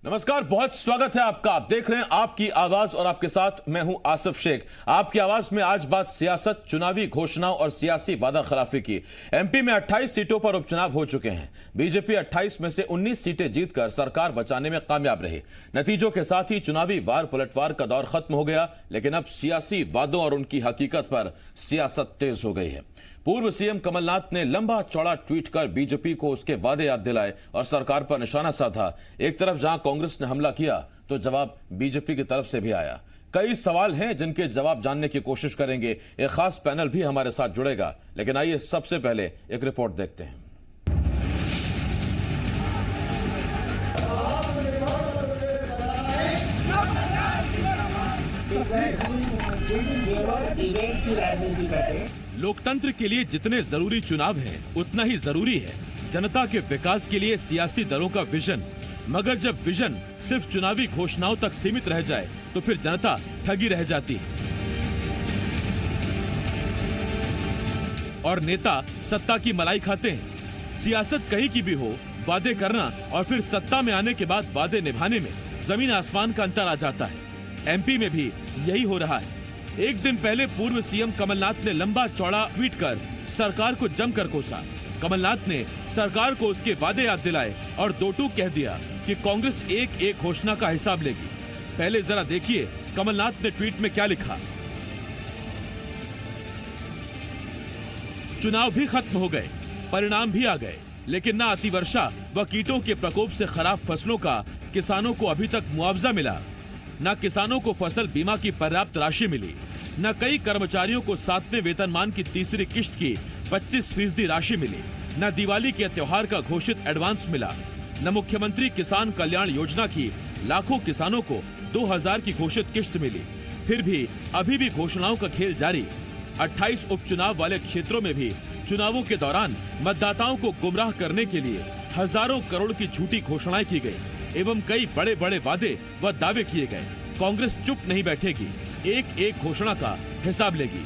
नमस्कार, बहुत स्वागत है आपका। आप देख रहे हैं आपकी आवाज और आपके साथ मैं हूं आसिफ शेख। आपकी आवाज में आज बात सियासत, चुनावी घोषणाओं और सियासी वादा खिलाफी की। एमपी में 28 सीटों पर उपचुनाव हो चुके हैं। बीजेपी 28 में से 19 सीटें जीतकर सरकार बचाने में कामयाब रही। नतीजों के साथ ही चुनावी वार पलटवार का दौर खत्म हो गया, लेकिन अब सियासी वादों और उनकी हकीकत पर सियासत तेज हो गई है। पूर्व सीएम कमलनाथ ने लंबा चौड़ा ट्वीट कर बीजेपी को उसके वादे याद दिलाए और सरकार पर निशाना साधा। एक तरफ जहां कांग्रेस ने हमला किया तो जवाब बीजेपी की तरफ से भी आया। कई सवाल हैं जिनके जवाब जानने की कोशिश करेंगे। एक खास पैनल भी हमारे साथ जुड़ेगा, लेकिन आइए सबसे पहले एक रिपोर्ट देखते हैं। लोकतंत्र के लिए जितने जरूरी चुनाव हैं, उतना ही जरूरी है जनता के विकास के लिए सियासी दलों का विजन। मगर जब विजन सिर्फ चुनावी घोषणाओं तक सीमित रह जाए तो फिर जनता ठगी रह जाती है और नेता सत्ता की मलाई खाते हैं। सियासत कहीं की भी हो, वादे करना और फिर सत्ता में आने के बाद वादे निभाने में जमीन आसमान का अंतर आ जाता है। एमपी में भी यही हो रहा है। एक दिन पहले पूर्व सीएम कमलनाथ ने लंबा चौड़ा ट्वीट कर सरकार को जमकर कोसा। कमलनाथ ने सरकार को उसके वादे याद दिलाए और दो टूक कह दिया कि कांग्रेस एक एक घोषणा का हिसाब लेगी। पहले जरा देखिए कमलनाथ ने ट्वीट में क्या लिखा। चुनाव भी खत्म हो गए, परिणाम भी आ गए, लेकिन न अतिवर्षा व कीटों के प्रकोप से खराब फसलों का किसानों को अभी तक मुआवजा मिला, न किसानों को फसल बीमा की पर्याप्त राशि मिली, न कई कर्मचारियों को 7वें वेतनमान की तीसरी किश्त की 25% राशि मिली, न दिवाली के त्योहार का घोषित एडवांस मिला, न मुख्यमंत्री किसान कल्याण योजना की लाखों किसानों को 2000 की घोषित किश्त मिली। फिर भी अभी भी घोषणाओं का खेल जारी। 28 उपचुनाव वाले क्षेत्रों में भी चुनावों के दौरान मतदाताओं को गुमराह करने के लिए हजारों करोड़ की झूठी घोषणाएं की गई एवं कई बड़े बड़े वादे व दावे किए गए। कांग्रेस चुप नहीं बैठेगी, एक एक घोषणा का हिसाब लेगी।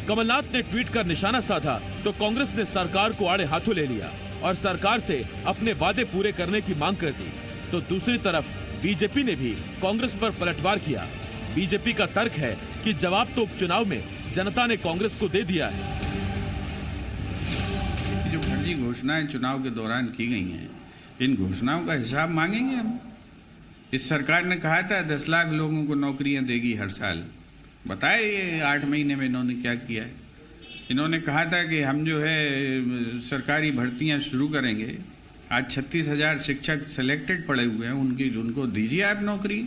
कमलनाथ ने ट्वीट कर निशाना साधा तो कांग्रेस ने सरकार को आड़े हाथों ले लिया और सरकार से अपने वादे पूरे करने की मांग कर दी। तो दूसरी तरफ बीजेपी ने भी कांग्रेस पर पलटवार किया। बीजेपी का तर्क है कि जवाब तो उपचुनाव में जनता ने कांग्रेस को दे दिया है। जो फर्जी घोषणाएं चुनाव के दौरान की गई हैं, इन घोषणाओं का हिसाब मांगेंगे हम। इस सरकार ने कहा था 10 लाख लोगों को नौकरियां देगी हर साल। बताए ये 8 महीने में इन्होंने क्या किया है। इन्होंने कहा था कि हम जो है सरकारी भर्तियां शुरू करेंगे। आज 36,000 शिक्षक सिलेक्टेड पड़े हुए हैं, उनको दीजिए आप नौकरी।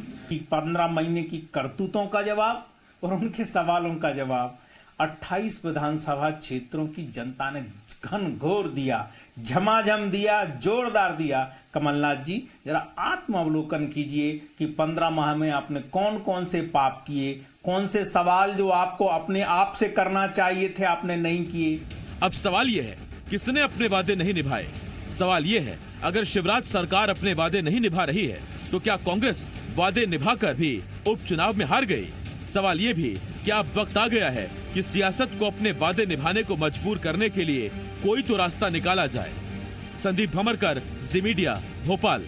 15 महीने की करतूतों का जवाब और उनके सवालों का जवाब 28 विधानसभा क्षेत्रों की जनता ने घनघोर दिया, झमाझम दिया, जोरदार दिया। कमलनाथ जी जरा आत्मावलोकन कीजिए कि 15 माह में आपने कौन कौन से पाप किए, कौन से सवाल जो आपको अपने आप से करना चाहिए थे आपने नहीं किए। अब सवाल यह है किसने अपने वादे नहीं निभाए। सवाल यह है अगर शिवराज सरकार अपने वादे नहीं निभा रही है तो क्या कांग्रेस वादे निभाकर भी उपचुनाव में हार गई। सवाल यह भी क्या अब वक्त आ गया है कि सियासत को अपने वादे निभाने को मजबूर करने के लिए कोई तो रास्ता निकाला जाए। संदीप भमरकर, जी मीडिया, भोपाल।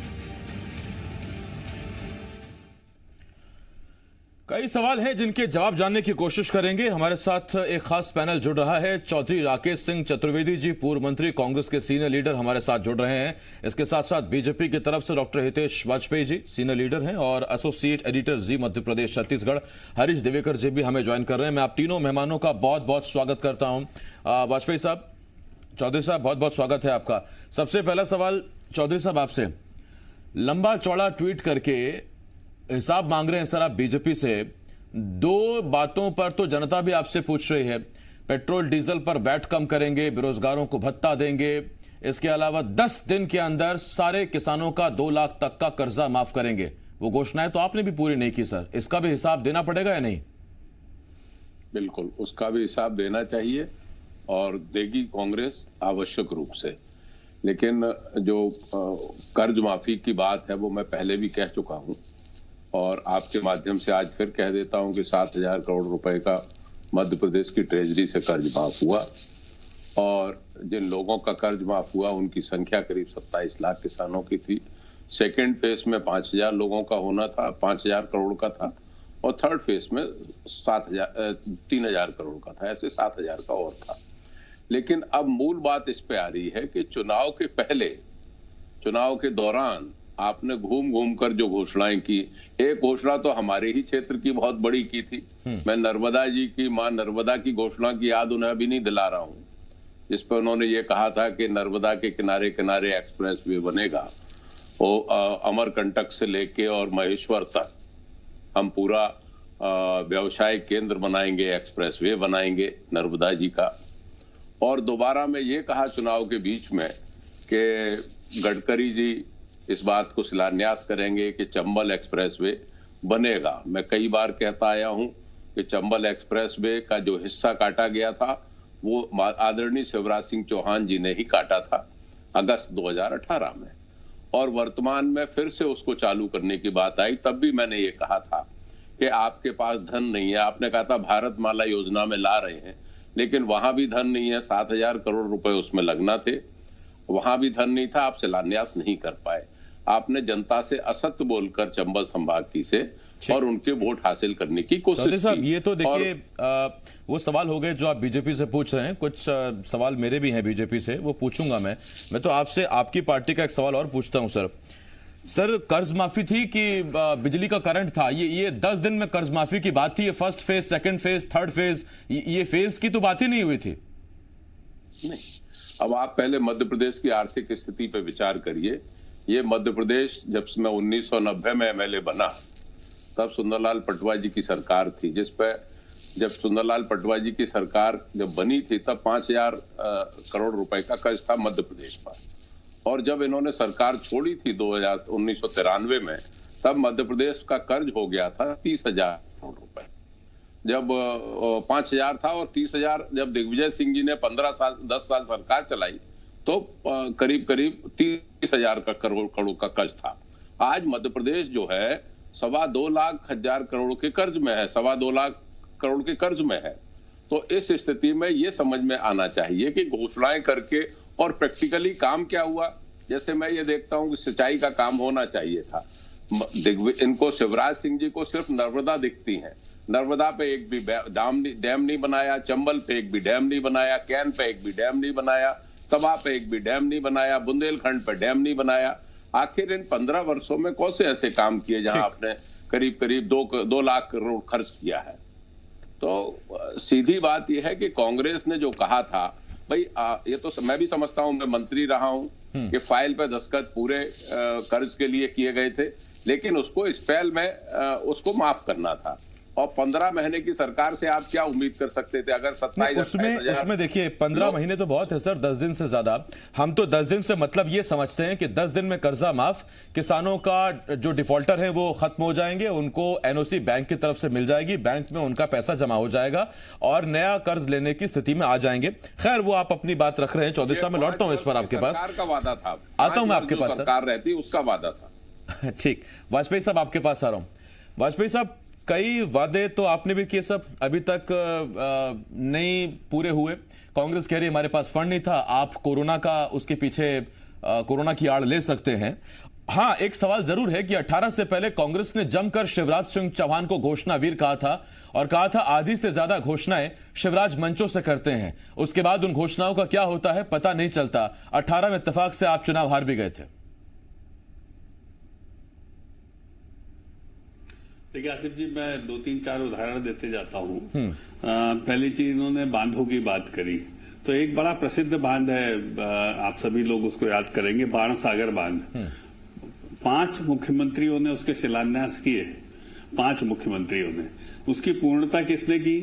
कई सवाल हैं जिनके जवाब जानने की कोशिश करेंगे। हमारे साथ एक खास पैनल जुड़ रहा है। चौधरी राकेश सिंह चतुर्वेदी जी, पूर्व मंत्री, कांग्रेस के सीनियर लीडर हमारे साथ जुड़ रहे हैं। इसके साथ साथ बीजेपी की तरफ से doctor Hitesh Vajpayee ji, senior leader हैं और एसोसिएट एडिटर जी, मध्य प्रदेश छत्तीसगढ़, हरीश दिवेकर जी भी हमें ज्वाइन कर रहे हैं। मैं आप तीनों मेहमानों का बहुत बहुत स्वागत करता हूं। वाजपेयी साहब, चौधरी साहब, बहुत बहुत स्वागत है आपका। सबसे पहला सवाल चौधरी साहब आपसे, लंबा चौड़ा ट्वीट करके हिसाब मांग रहे हैं सर आप बीजेपी से। दो बातों पर तो जनता भी आपसे पूछ रही है। पेट्रोल डीजल पर वैट कम करेंगे, बेरोजगारों को भत्ता देंगे, इसके अलावा 10 दिन के अंदर सारे किसानों का 2 लाख तक का कर्जा माफ करेंगे। वो घोषणाएं तो आपने भी पूरी नहीं की सर, इसका भी हिसाब देना पड़ेगा या नहीं? बिल्कुल, उसका भी हिसाब देना चाहिए और देगी कांग्रेस आवश्यक रूप से। लेकिन जो कर्ज माफी की बात है वो मैं पहले भी कह चुका हूं और आपके माध्यम से आज फिर कह देता हूं कि 7,000 करोड़ रुपए का मध्य प्रदेश की ट्रेजरी से कर्ज माफ हुआ और जिन लोगों का कर्ज माफ हुआ उनकी संख्या करीब 27 लाख किसानों की थी। सेकेंड फेज में 5,000 लोगों का होना था, 5,000 करोड़ का था, और थर्ड फेज में 3,000 करोड़ का था, ऐसे 7,000 का और था। लेकिन अब मूल बात इस पे आ रही है कि चुनाव के पहले, चुनाव के दौरान आपने घूम घूम कर जो घोषणाएं की, एक घोषणा तो हमारे ही क्षेत्र की बहुत बड़ी की थी। मैं नर्मदा जी की, मां नर्मदा की घोषणा की याद उन्हें अभी नहीं दिला रहा हूं, जिस पर उन्होंने ये कहा था कि नर्मदा के किनारे किनारे एक्सप्रेस वे बनेगा, वो अमरकंटक से लेके और महेश्वर तक हम पूरा व्यवसाय केंद्र बनाएंगे, एक्सप्रेस वे बनाएंगे नर्मदा जी का। और दोबारा मैं ये कहा चुनाव के बीच में कि गडकरी जी इस बात को शिलान्यास करेंगे कि चंबल एक्सप्रेस वे बनेगा। मैं कई बार कहता आया हूं कि चंबल एक्सप्रेस वे का जो हिस्सा काटा गया था वो आदरणीय शिवराज सिंह चौहान जी ने ही काटा था अगस्त 2018 में, और वर्तमान में फिर से उसको चालू करने की बात आई। तब भी मैंने ये कहा था कि आपके पास धन नहीं है। आपने कहा था भारतमाला योजना में ला रहे हैं, लेकिन वहां भी धन नहीं है। 7,000 करोड़ रुपए उसमें लगना थे, वहां भी धन नहीं था, आप शिलान्यास नहीं कर पाए। आपने जनता से असत्य बोलकर चंबल संभाग की से और उनके वोट हासिल करने की कोशिश साहब, की। ये तो देखिए वो सवाल हो गए जो आप बीजेपी से पूछ रहे हैं। कुछ सवाल मेरे भी हैं बीजेपी से, वो पूछूंगा मैं तो आपसे आपकी पार्टी का एक सवाल और पूछता हूं सर, कर्ज माफी थी कि बिजली का करंट था? ये 10 दिन में कर्ज माफी की बात थी। ये first phase, second phase, third phase, ये फेज की तो बात ही नहीं हुई थी। नहीं, अब आप पहले मध्य प्रदेश की आर्थिक स्थिति पे विचार करिए। ये मध्य प्रदेश जब मैं 1990 में एमएलए बना, तब सुंदरलाल पटवा जी की सरकार थी, जिस पे जब सुंदरलाल पटवा जी की सरकार जब बनी थी तब 5,000 करोड़ रुपए का कर्ज था मध्य प्रदेश पर। और जब इन्होंने सरकार छोड़ी थी 1993 में, तब मध्य प्रदेश का कर्ज हो गया था 30,000 करोड़ रुपए। जब 5,000 था और 30,000 जब दिग्विजय सिंह जी ने 10 साल सरकार चलाई तो करीब 30,000 का करोड़ का कर्ज था। आज मध्य प्रदेश जो है 2.25 लाख करोड़ के कर्ज में है, 2.25 लाख करोड़ के कर्ज में है। तो इस स्थिति में ये समझ में आना चाहिए कि घोषणाएं करके और प्रैक्टिकली काम क्या हुआ। जैसे मैं ये देखता हूं कि सिंचाई का काम होना चाहिए था, इनको शिवराज सिंह जी को सिर्फ नर्मदा दिखती है। नर्मदा पे एक भी डैम नहीं बनाया, चंबल पे एक भी डैम नहीं बनाया, कैन पे एक भी डैम नहीं बनाया, तवा पे एक भी डैम नहीं बनाया, बुंदेलखंड पे डैम नहीं बनाया। आखिर इन 15 वर्षों में कौन से ऐसे काम किए जहां आपने करीब 2 लाख करोड़ खर्च किया है? तो सीधी बात यह है कि कांग्रेस ने जो कहा था, भाई ये तो मैं भी समझता हूं, मैं मंत्री रहा हूं कि फाइल पे दस्तखत पूरे कर्ज के लिए किए गए थे, लेकिन उसको स्पेल में उसको माफ करना था। और 15 महीने की सरकार से आप क्या उम्मीद कर सकते थे? अगर 27 उसमें देखिए 15 महीने तो बहुत है सर, 10 दिन से ज्यादा। हम तो 10 दिन से मतलब ये समझते हैं कि 10 दिन में कर्जा माफ, किसानों का जो डिफॉल्टर है वो खत्म हो जाएंगे, उनको एनओसी बैंक की तरफ से मिल जाएगी, बैंक में उनका पैसा जमा हो जाएगा और नया कर्ज लेने की स्थिति में आ जाएंगे। खैर वो आप अपनी बात रख रहे हैं। चौधरी साहब, मैं लौटता हूं इस पर आपके पास। सरकार का वादा था, आता हूं मैं आपके पास, सरकार रहती उसका वादा था। ठीक, वाजपेयी साहब आपके पास आ रहा हूं। वाजपेयी साहब, कई वादे तो आपने भी किए, सब अभी तक नहीं पूरे हुए। कांग्रेस कह रही है हमारे पास फंड नहीं था, आप कोरोना का उसके पीछे कोरोना की आड़ ले सकते हैं। हां, एक सवाल जरूर है कि 18 से पहले कांग्रेस ने जमकर शिवराज सिंह चौहान को घोषणावीर कहा था और कहा था आधी से ज्यादा घोषणाएं शिवराज मंचों से करते हैं। उसके बाद उन घोषणाओं का क्या होता है पता नहीं चलता। 18 में इत्तेफाक से आप चुनाव हार भी गए थे। देखिए आसिफ जी, मैं 2-3-4 उदाहरण देते जाता हूँ। पहली चीज, इन्होंने बांधों की बात करी, तो एक बड़ा प्रसिद्ध बांध है, आप सभी लोग उसको याद करेंगे, बाणसागर बांध। 5 मुख्यमंत्रियों ने उसके शिलान्यास किए, 5 मुख्यमंत्रियों ने। उसकी पूर्णता किसने की?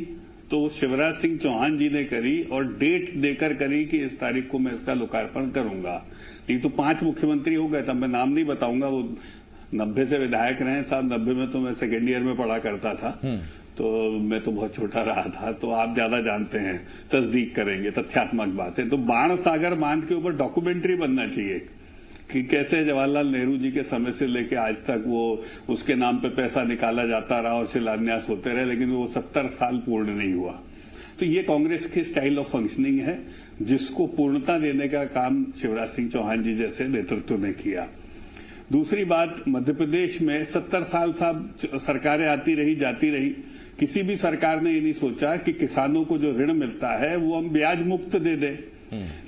तो शिवराज सिंह चौहान जी ने करी, और डेट देकर करी कि इस तारीख को मैं इसका लोकार्पण करूंगा। नहीं तो 5 मुख्यमंत्री हो गए। तब मैं नाम नहीं बताऊंगा, वो 90 से विधायक रहे साहब। 90 में तो मैं सेकेंड ईयर में पढ़ा करता था, तो मैं तो बहुत छोटा रहा था, तो आप ज्यादा जानते हैं, तस्दीक करेंगे, तथ्यात्मक बात है। तो बाणसागर बांध के ऊपर डॉक्यूमेंट्री बनना चाहिए कि कैसे जवाहरलाल नेहरू जी के समय से लेके आज तक वो उसके नाम पे पैसा निकाला जाता रहा और शिलान्यास होते रहे, लेकिन वो 70 साल पूर्ण नहीं हुआ। तो ये कांग्रेस की स्टाइल ऑफ फंक्शनिंग है, जिसको पूर्णता देने का काम शिवराज सिंह चौहान जी जैसे नेतृत्व ने किया। दूसरी बात, मध्य प्रदेश में 70 साल साहब सरकारें आती रही जाती रही, किसी भी सरकार ने ये नहीं सोचा कि किसानों को जो ऋण मिलता है वो हम ब्याज मुक्त दे दें।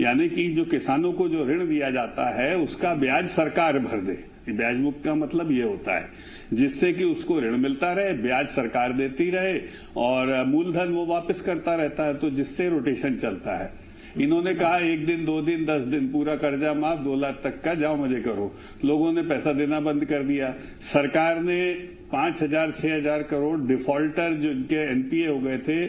यानी कि जो किसानों को जो ऋण दिया जाता है उसका ब्याज सरकार भर दे। ब्याज मुक्त का मतलब ये होता है जिससे कि उसको ऋण मिलता रहे, ब्याज सरकार देती रहे और मूलधन वो वापस करता रहता है, तो जिससे रोटेशन चलता है। इन्होंने कहा 1 दिन 2 दिन 10 दिन पूरा कर्जा माफ, 2 लाख तक का जाओ मजे करो। लोगों ने पैसा देना बंद कर दिया। सरकार ने 5,000 6,000 करोड़ डिफॉल्टर जो इनके एनपीए हो गए थे,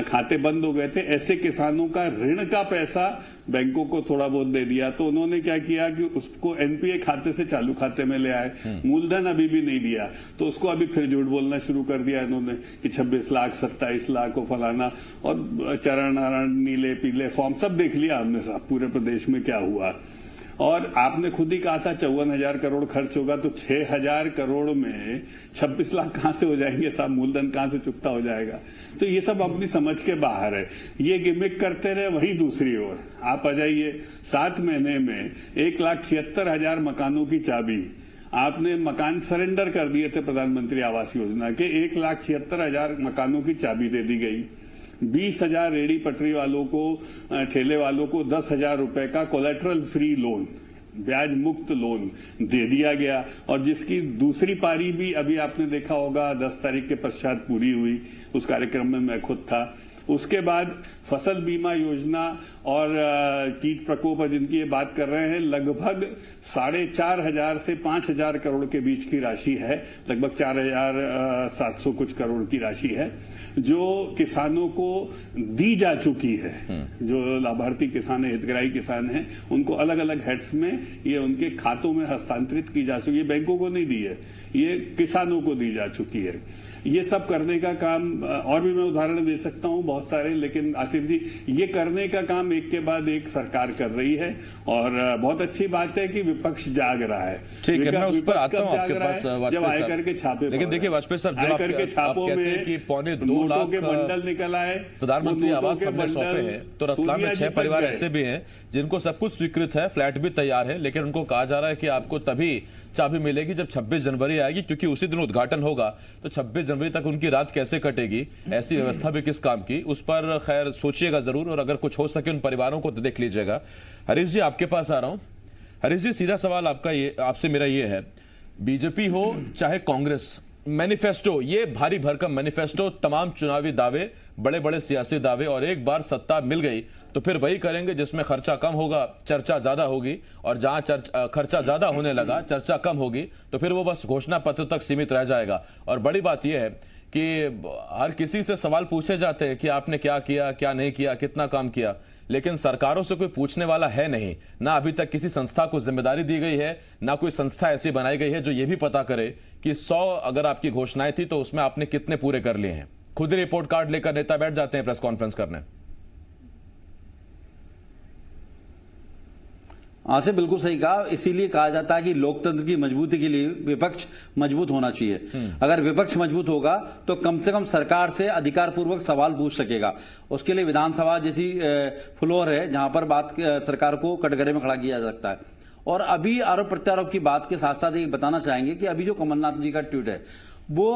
खाते बंद हो गए थे, ऐसे किसानों का ऋण का पैसा बैंकों को थोड़ा बहुत दे दिया। तो उन्होंने क्या किया कि उसको एनपीए खाते से चालू खाते में ले आए, मूलधन अभी भी नहीं दिया, तो उसको अभी फिर झूठ बोलना शुरू कर दिया इन्होंने कि 26 लाख 27 लाख को फलाना, और चरण नारायण नीले पीले फॉर्म सब देख लिया हमने साहब पूरे प्रदेश में क्या हुआ। और आपने खुद ही कहा था 54,000 करोड़ खर्च होगा, तो 6,000 करोड़ में 26 लाख कहां से हो जाएंगे साहब, मूलधन कहां से चुकता हो जाएगा। तो ये सब अपनी समझ के बाहर है। ये गिमिक करते रहे, वही दूसरी ओर आप आ जाइए। 7 महीने में 1,76,000 मकानों की चाबी आपने मकान सरेंडर कर दिए थे प्रधानमंत्री आवास योजना के, 1,76,000 मकानों की चाबी दे दी गई। 20,000 रेडी पटरी वालों को, ठेले वालों को 10,000 रुपए का कोलेटरल फ्री लोन, ब्याज मुक्त लोन दे दिया गया। और जिसकी दूसरी पारी भी अभी आपने देखा होगा 10 तारीख के पश्चात पूरी हुई, उस कार्यक्रम में मैं खुद था। उसके बाद फसल बीमा योजना और कीट प्रकोप जिनकी ये बात कर रहे हैं, लगभग 4,500 से 5,000 करोड़ के बीच की राशि है, लगभग 4,700 कुछ करोड़ की राशि है जो किसानों को दी जा चुकी है। जो लाभार्थी किसान है, हितग्राही किसान हैं, उनको अलग अलग हेड्स में ये उनके खातों में हस्तांतरित की जा चुकी है। बैंकों को नहीं दी है, ये किसानों को दी जा चुकी है। ये सब करने का काम, और भी मैं उदाहरण दे सकता हूं बहुत सारे, लेकिन आसिफ जी ये करने का काम एक के बाद एक सरकार कर रही है और बहुत अच्छी बात है कि विपक्ष जाग रहा है। ठीक है, मैं उस पर आता हूं आपके पास जब आयकर के छापे, लेकिन देखिए वाजपेयी साहब, जब आयकर के छापों में कि 2.25 लाख के बंडल निकल आए, प्रधानमंत्री आवास हमने सौंपे हैं, तो रतलाम में 6 परिवार ऐसे भी हैं जिनको सब कुछ स्वीकृत है, फ्लैट भी तैयार है, लेकिन उनको कहा जा रहा है कि आपको तभी चाबी मिलेगी जब 26 जनवरी आएगी, क्योंकि उसी दिन उद्घाटन होगा। तो 26 जनवरी तक उनकी रात कैसे कटेगी, ऐसी व्यवस्था भी किस काम की, उस पर खैर सोचिएगा जरूर, और अगर कुछ हो सके उन परिवारों को तो देख लीजिएगा। हरीश जी आपके पास आ रहा हूं। हरीश जी, सीधा सवाल आपसे मेरा ये है, बीजेपी हो चाहे कांग्रेस, मैनिफेस्टो, ये भारी भरकम मैनिफेस्टो, तमाम चुनावी दावे, बड़े बड़े सियासी दावे, और एक बार सत्ता मिल गई तो फिर वही करेंगे जिसमें खर्चा कम होगा, चर्चा ज्यादा होगी, और जहां खर्चा ज्यादा होने लगा, चर्चा कम होगी, तो फिर वो बस घोषणा पत्र तक सीमित रह जाएगा। और बड़ी बात यह है कि हर किसी से सवाल पूछे जाते हैं कि आपने क्या किया, क्या नहीं किया, कितना काम किया, लेकिन सरकारों से कोई पूछने वाला है नहीं। ना अभी तक किसी संस्था को जिम्मेदारी दी गई है, ना कोई संस्था ऐसी बनाई गई है जो ये भी पता करे कि 100 अगर आपकी घोषणाएं थी तो उसमें आपने कितने पूरे कर लिए हैं। खुद ही रिपोर्ट कार्ड लेकर नेता बैठ जाते हैं प्रेस कॉन्फ्रेंस करने। हाँ से बिल्कुल सही कहा। इसीलिए कहा जाता है कि लोकतंत्र की मजबूती के लिए विपक्ष मजबूत होना चाहिए। अगर विपक्ष मजबूत होगा तो कम से कम सरकार से अधिकार पूर्वक सवाल पूछ सकेगा। उसके लिए विधानसभा जैसी फ्लोर है जहां पर बात सरकार को कटघरे में खड़ा किया जा सकता है। और अभी आरोप प्रत्यारोप की बात के साथ साथ ये बताना चाहेंगे कि अभी जो कमलनाथ जी का ट्वीट है, वो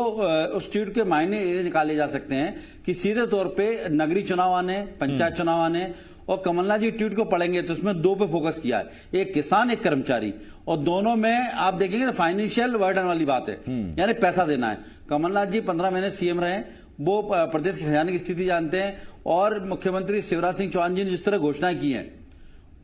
उस ट्वीट के मायने ये निकाले जा सकते हैं कि सीधे तौर पे नगरीय चुनाव आने, पंचायत चुनाव आने, और कमलनाथ जी ट्वीट को पढ़ेंगे तो उसमें 2 पे फोकस किया है, एक किसान एक कर्मचारी, और दोनों में आप देखेंगे तो फाइनेंशियल बर्डन वाली बात है, यानी पैसा देना है। कमलनाथ जी 15 महीने सीएम रहे, वो प्रदेश के खजाने की स्थिति जानते हैं, और मुख्यमंत्री शिवराज सिंह चौहान जी ने जिस तरह घोषणाएं की हैं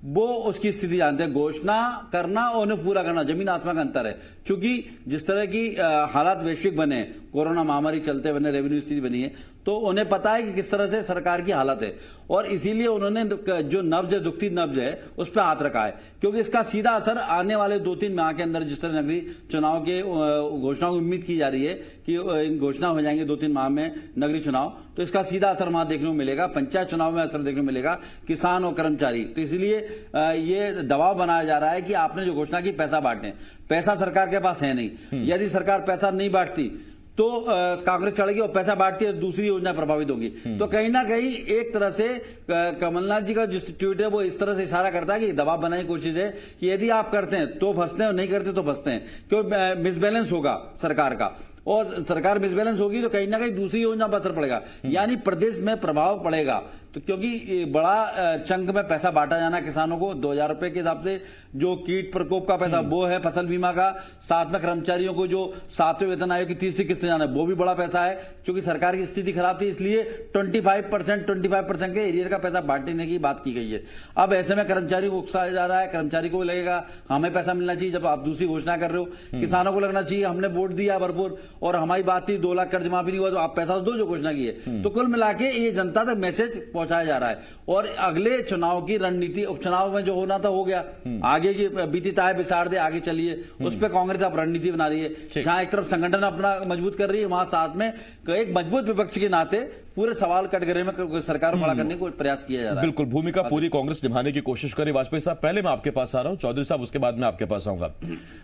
वो उसकी स्थिति जानते हैं। घोषणा करना और उन्हें पूरा करना जमीन आसमान का अंतर है, क्योंकि जिस तरह की हालात वैश्विक बने, कोरोना महामारी चलते बने, रेवेन्यू स्थिति बनी है, तो उन्हें पता है कि किस तरह से सरकार की हालत है, और इसीलिए उन्होंने जो नब्ज है, दुखती नब्ज है, उस पर हाथ रखा है, क्योंकि इसका सीधा असर आने वाले 2-3 माह के अंदर, जिस तरह नगरीय चुनाव के घोषणा की उम्मीद की जा रही है कि इन घोषणा हो जाएंगे 2-3 माह में नगरीय चुनाव, तो इसका सीधा असर वहां देखने को मिलेगा। पंचायत चुनाव में असर देखने को मिलेगा, किसान और कर्मचारी। तो इसलिए ये दबाव बनाया जा रहा है कि आपने जो घोषणा की पैसा बांटने, पैसा सरकार के पास है नहीं। यदि सरकार पैसा नहीं बांटती तो कांग्रेस चढ़ेगी और पैसा बांटती है, दूसरी योजना प्रभावित होगी। तो कहीं ना कहीं एक तरह से कमलनाथ जी का जो ट्वीट है वो इस तरह से इशारा करता है कि दबाव बनाने की कोशिश है कि यदि आप करते हैं तो फंसते हैं और नहीं करते तो फंसते हैं, क्यों मिसबैलेंस होगा सरकार का, और सरकार मिसबैलेंस होगी तो कहीं ना कहीं दूसरी योजना पर असर पड़ेगा, यानी प्रदेश में प्रभाव पड़ेगा। तो क्योंकि बड़ा चंक में पैसा बांटा जाना किसानों को 2000 रुपए के हिसाब से, जो कीट प्रकोप का पैसा वो है, फसल बीमा का, साथ में कर्मचारियों को जो 7वें वेतन आयोग की तीसरी किस्त जाना है वो भी बड़ा पैसा है। क्योंकि सरकार की स्थिति खराब थी इसलिए 25% के एरियर का पैसा बांटने की बात की गई है। अब ऐसे में कर्मचारी को उकसाया जा रहा है, कर्मचारी को लगेगा हमें पैसा मिलना चाहिए, जब आप दूसरी घोषणा कर रहे हो। किसानों को लगना चाहिए हमने वोट दिया भरपूर और हमारी बात थी 2 लाख कर्ज माफी नहीं हुआ तो आप पैसा दो जो घोषणा की है। तो कुल मिला के ये जनता तक मैसेज पहुंचाया जा रहा है और अगले चुनाव की रणनीति, उपचुनाव में जो होना था हो गया, आगे की बीती ताय बिसार दे, आगे चलिए, उस पर कांग्रेस अब रणनीति बना रही है। जहां एक तरफ संगठन अपना मजबूत कर रही है, वहां साथ में एक मजबूत विपक्ष के नाते पूरे सवाल कटघरे में सरकार को खड़ा करने को प्रयास किया जा रहा है। बिल्कुल, भूमिका पूरी कांग्रेस निभाने की कोशिश करे। वाजपेयी साहब, पहले मैं आपके पास आ रहा हूं, चौधरी साहब उसके बाद मैं आपके पास आऊंगा।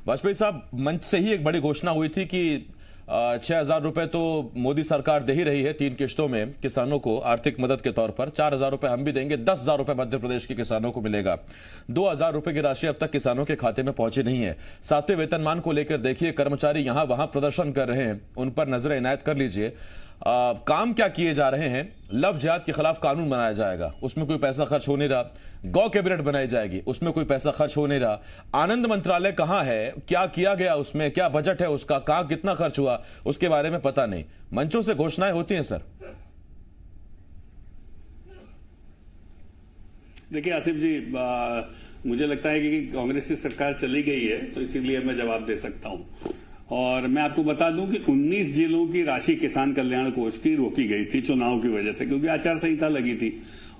वाजपेयी साहब, मंच से ही एक बड़ी घोषणा हुई थी कि 6,000 रुपए तो मोदी सरकार दे ही रही है 3 किश्तों में किसानों को आर्थिक मदद के तौर पर, 4,000 रुपए हम भी देंगे, 10,000 रुपए मध्य प्रदेश के किसानों को मिलेगा। 2,000 रुपए की राशि अब तक किसानों के खाते में पहुंची नहीं है। 7वें वेतनमान को लेकर देखिए कर्मचारी यहां वहां प्रदर्शन कर रहे हैं, उन पर नजर इनायत कर लीजिए। काम क्या किए जा रहे हैं? लव जिहाद के खिलाफ कानून बनाया जाएगा, उसमें कोई पैसा खर्च हो नहीं रहा। गौ कैबिनेट बनाई जाएगी, उसमें कोई पैसा खर्च हो नहीं रहा। आनंद मंत्रालय कहां है, क्या किया गया उसमें, क्या बजट है उसका, कहां कितना खर्च हुआ, उसके बारे में पता नहीं। मंचों से घोषणाएं होती हैं सर। देखिए आसिफ जी, मुझे लगता है कि कांग्रेस की सरकार चली गई है तो इसीलिए मैं जवाब दे सकता हूं। और मैं आपको बता दूं कि 19 जिलों की राशि किसान कल्याण कोष की रोकी गई थी चुनाव की वजह से, क्योंकि आचार संहिता लगी थी।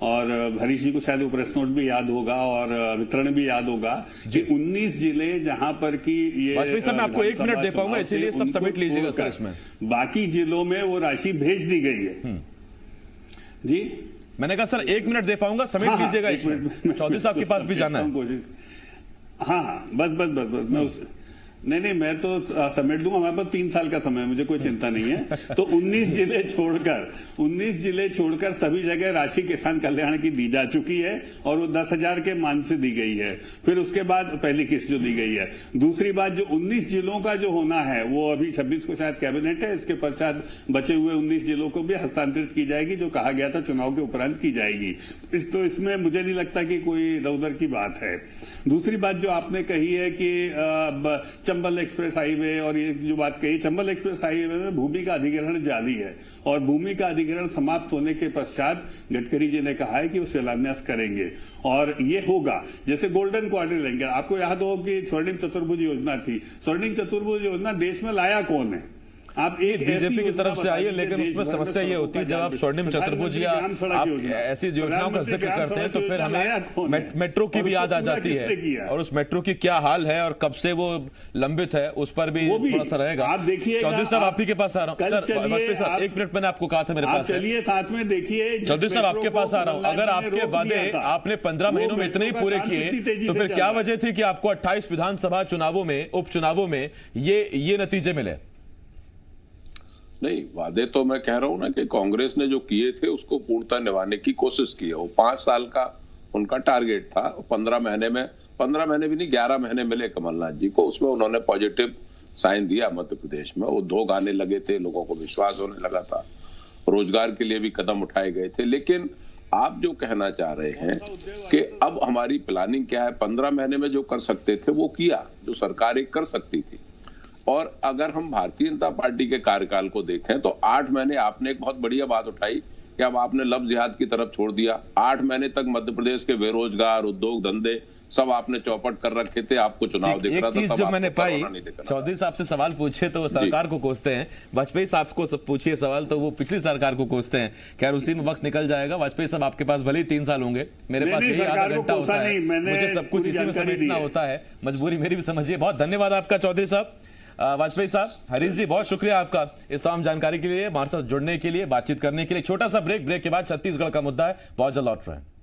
और हरीश जी को शायद वो प्रेस नोट भी याद होगा और वितरण भी याद होगा कि 19 जिले जहां पर की ये वाजपेयी साहब, मैं आपको 1 मिनट दे पाऊंगा, इसीलिए सब समेट लीजिएगा सर। इसमें बाकी जिलों में वो राशि भेज दी गई है। जी मैंने कहा सर 1 मिनट दे पाऊंगा, समेट लीजिएगा इसमें। चौधरी साहब के पास भी जाना है। हाँ बस मैं नहीं मैं तो समेट दूंगा, हमारे पास 3 साल का समय है, मुझे कोई चिंता नहीं है। तो 19 जिले छोड़कर सभी जगह राशि किसान कल्याण की दी जा चुकी है और वो 10,000 के मान से दी गई है। फिर उसके बाद पहली किस्त जो दी गई है। दूसरी बात, जो 19 जिलों का जो होना है वो अभी 26 को शायद कैबिनेट है, इसके पश्चात बचे हुए 19 जिलों को भी हस्तांतरित की जाएगी, जो कहा गया था चुनाव के उपरांत की जाएगी। तो इसमें मुझे नहीं लगता कि कोई इधर की बात है। दूसरी बात जो आपने कही है कि चंबल एक्सप्रेस हाईवे, और ये जो बात कही, चंबल एक्सप्रेस हाईवे में भूमि का अधिग्रहण जारी है और भूमि का अधिग्रहण समाप्त होने के पश्चात गडकरी जी ने कहा है कि वो शिलान्यास करेंगे और ये होगा। जैसे गोल्डन क्वार्टर लेंगे, आपको याद हो कि स्वर्णिम चतुर्भुज योजना थी। स्वर्णिम चतुर्भुज योजना देश में लाया कौन है? आप एक बीजेपी की तरफ से आई है, लेकिन उसमें समस्या ये होती है जब आप स्वर्णिम चतुर्भुज या आप ऐसी योजनाओं का जिक्र करते हैं तो फिर हमें मेट्रो की भी याद आ जाती है, और उस मेट्रो की क्या हाल है और कब से वो लंबित है उस पर भी थोड़ा सा रहेगा। आप देखिए, चौधरी साहब आप ही के पास आ रहा हूँ सर। वाजपेयी साहब 1 मिनट मैंने आपको कहा था मेरे पास, चलिए साथ में देखिए। चौधरी साहब आपके पास आ रहा हूँ। अगर आपके वादे आपने 15 महीनों में इतने ही पूरे किए तो फिर क्या वजह थी कि आपको 28 विधानसभा चुनावों में, उपचुनावों में ये नतीजे मिले? नहीं, वादे तो मैं कह रहा हूं ना कि कांग्रेस ने जो किए थे उसको पूर्णतः निभाने की कोशिश की है। वो 5 साल का उनका टारगेट था। 15 महीने भी नहीं, 11 महीने मिले कमलनाथ जी को, उसमें उन्होंने पॉजिटिव साइन दिया मध्य प्रदेश में। वो 2 गाने लगे थे, लोगों को विश्वास होने लगा था, रोजगार के लिए भी कदम उठाए गए थे। लेकिन आप जो कहना चाह रहे हैं कि अब हमारी प्लानिंग क्या है, 15 महीने में जो कर सकते थे वो किया, जो सरकार एक कर सकती थी। और अगर हम भारतीय जनता पार्टी के कार्यकाल को देखें तो 8 महीने आपने एक बहुत बढ़िया बात उठाई कि अब आपने लव जिहाद की तरफ छोड़ दिया। 8 महीने तक मध्य प्रदेश के बेरोजगार, उद्योग धंधे सब आपने चौपट कर रखे थे, आपको चुनाव दिख रहा था। एक चीज जो मैंने पाई, चौधरी साहब से सवाल पूछे तो वो सरकार को कोसते हैं, वाजपेयी साहब को पूछिए सवाल तो वो पिछली सरकार को कोसते हैं। खैर उसी में वक्त निकल जाएगा। वाजपेयी साहब आपके पास भले ही 3 साल होंगे, मेरे पास यही आधा घंटा होता है, मुझे सब कुछ इसी में समेटना होता है, मजबूरी मेरी भी समझिए। बहुत धन्यवाद आपका चौधरी साहब। वाजपेयी साहब, हरीश जी बहुत शुक्रिया आपका इस तमाम जानकारी के लिए, हमारे साथ जुड़ने के लिए, बातचीत करने के लिए। छोटा सा ब्रेक के बाद छत्तीसगढ़ का मुद्दा है, बहुत जल्द लौट रहे हैं।